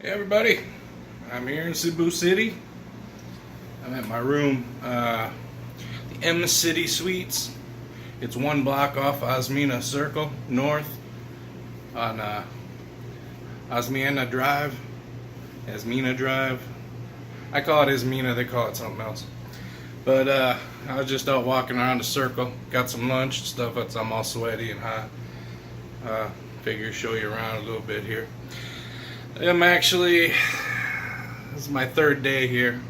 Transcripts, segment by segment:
Hey everybody, I'm here in Cebu City. I'm at my room, the M City Suites. It's one block off Osmina Circle North on Osmina Drive. Asmina Drive. I call it Asmina, they call it something else. But I was just out walking around the circle, got some lunch and stuff. I'm all sweaty and hot. Figure show you around a little bit here. This is my third day here.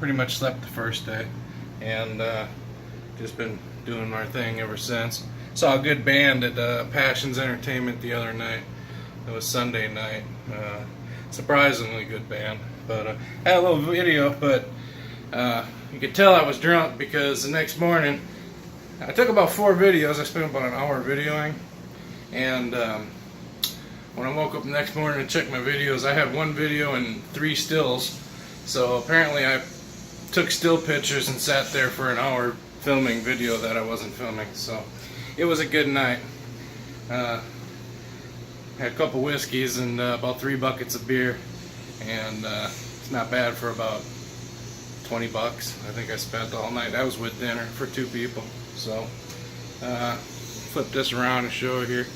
Pretty much slept the first day, and just been doing my thing ever since. Saw a good band at Passions Entertainment the other night. It was Sunday night. Surprisingly good band. But I had a little video, but you could tell I was drunk because the next morning I took about 4 videos. I spent about an hour videoing, and when I woke up the next morning to check my videos, I had 1 video and 3 stills. So apparently I took still pictures and sat there for an hour filming video that I wasn't filming. So it was a good night. Had a couple whiskeys and about 3 buckets of beer, and it's not bad for about 20 bucks. I think I spent all night. That was with dinner for 2 people. So flip this around and show it here.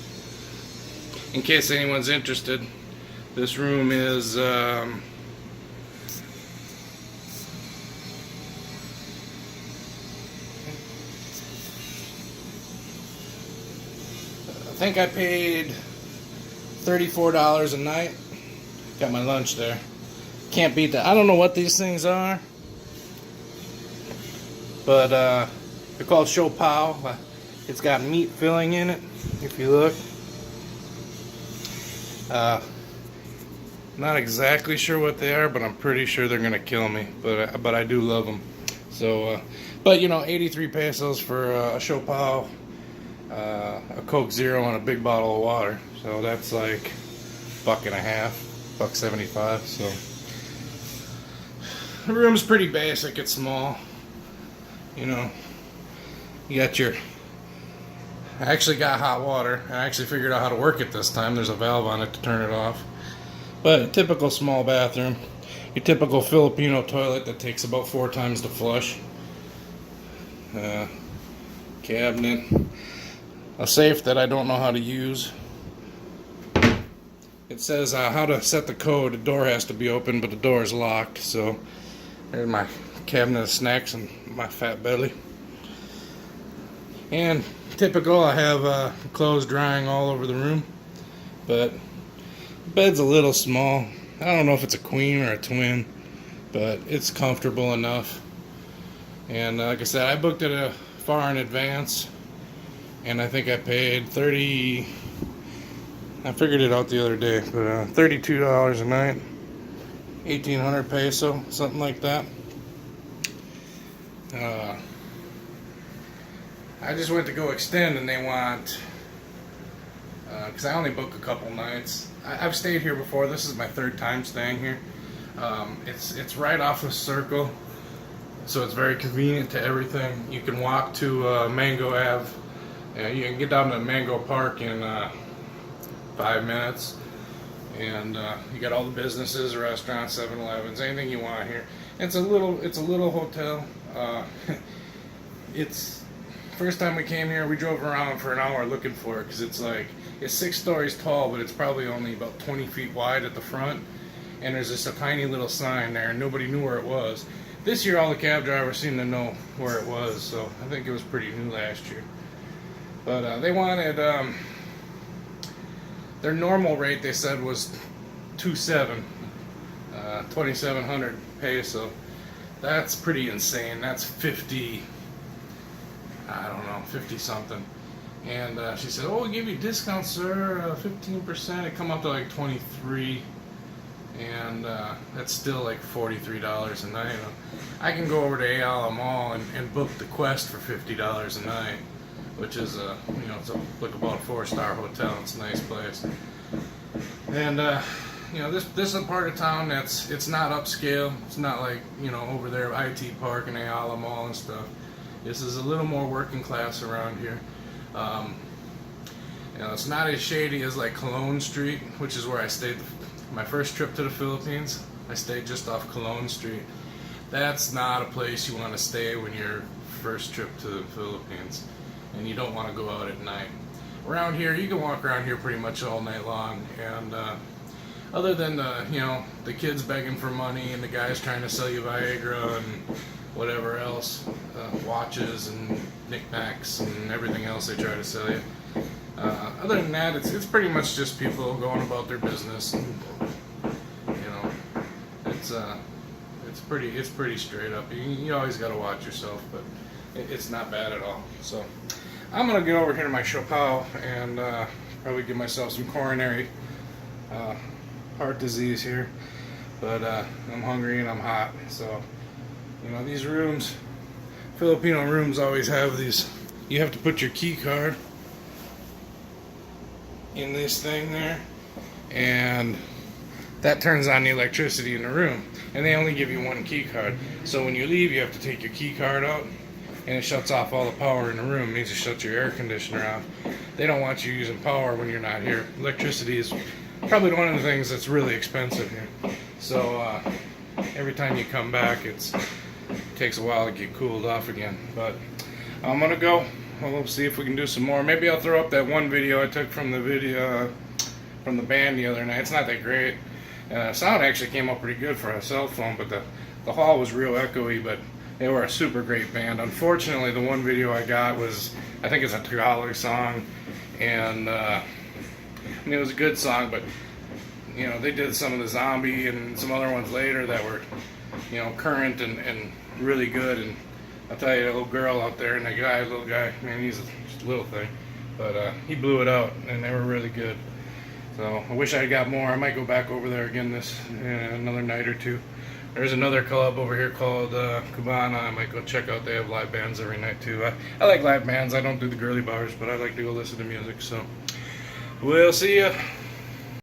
In case anyone's interested, this room is I think I paid $34 a night. Got my lunch there. Can't beat that. I don't know what these things are, but they're called Show Pow. It's got meat filling in it, if you look. Not exactly sure what they are, but I'm pretty sure they're gonna kill me. But I do love them. So, but you know, 83 pesos for a Show Pow, a Coke Zero, and a big bottle of water. So that's like $1.50, $1.75. So the room's pretty basic. It's small. You know, you got your. I actually got hot water. I actually figured out how to work it this time. There's a valve on it to turn it off. But a typical small bathroom. Your typical Filipino toilet that takes about 4 times to flush. Cabinet. A safe that I don't know how to use. It says how to set the code. The door has to be open, but the door is locked. So there's my cabinet of snacks and my fat belly. And typical, I have clothes drying all over the room, but the bed's a little small. I don't know if it's a queen or a twin, but it's comfortable enough. And like I said, I booked it far in advance, and I think I paid I figured it out the other day, but $32 a night, 1,800 peso, something like that. I just went to go extend, and they want, because I only book a couple nights. I've stayed here before. This is my 3rd time staying here. It's right off the circle, so it's very convenient to everything. You can walk to Mango Ave. You can get down to Mango Park in 5 minutes, and you got all the businesses, restaurants, 7-Elevens, anything you want here. It's a little hotel. It's first time we came here, we drove around for an hour looking for it, because it's 6 stories tall, but it's probably only about 20 feet wide at the front, and there's just a tiny little sign there, and nobody knew where it was. This year, all the cab drivers seem to know where it was, so I think it was pretty new last year. But they wanted their normal rate, they said, was 2,700 peso. That's pretty insane. That's 50. I don't know, 50 something. And she said, "Oh, we'll give you a discount, sir, 15%. It come up to like 23, and that's still like $43 a night. I can go over to Ayala Mall and book the Quest for $50 a night, which is it's like about a 4-star hotel. It's a nice place. And this is a part of town it's not upscale. It's not like over there IT Park and Ayala Mall and stuff. This is a little more working class around here. It's not as shady as like Cologne Street, which is where I stayed My first trip to the Philippines, I stayed just off Cologne Street. That's not a place you want to stay when you're first trip to the Philippines, and you don't want to go out at night. Around here, you can walk around here pretty much all night long, and other than the kids begging for money and the guys trying to sell you Viagra and whatever else, watches and knickknacks and everything else they try to sell you. Other than that, it's pretty much just people going about their business. And, it's pretty straight up. You always got to watch yourself, but it's not bad at all. So I'm gonna get over here to my chapeau and probably give myself some coronary heart disease here. But I'm hungry and I'm hot, so these rooms, Filipino rooms, always have these. You have to put your key card in this thing there, and that turns on the electricity in the room, and they only give you one key card. So when you leave, you have to take your key card out, and it shuts off all the power in the room. It means it shuts your air conditioner off. They don't want you using power when you're not here. Electricity is probably one of the things that's really expensive here. So every time you come back, it takes a while to get cooled off again. But I'm gonna go. We'll see if we can do some more. Maybe I'll throw up that one video I took from the band the other night. It's not that great. Sound actually came up pretty good for a cell phone, but the hall was real echoey, but they were a super great band. Unfortunately, the one video I got was, I think it's a Tagalog song, and it was a good song, but they did some of the Zombie and some other ones later that were current and really good. And I'll tell you, that little girl out there and that guy, little guy, man, he's just a little thing, but he blew it out, and they were really good. So I wish I got more. I might go back over there again another night or two. There's another club over here called Cubana. I might go check out. They have live bands every night too. I like live bands. I don't do the girly bars, but I like to go listen to music. So we'll see ya.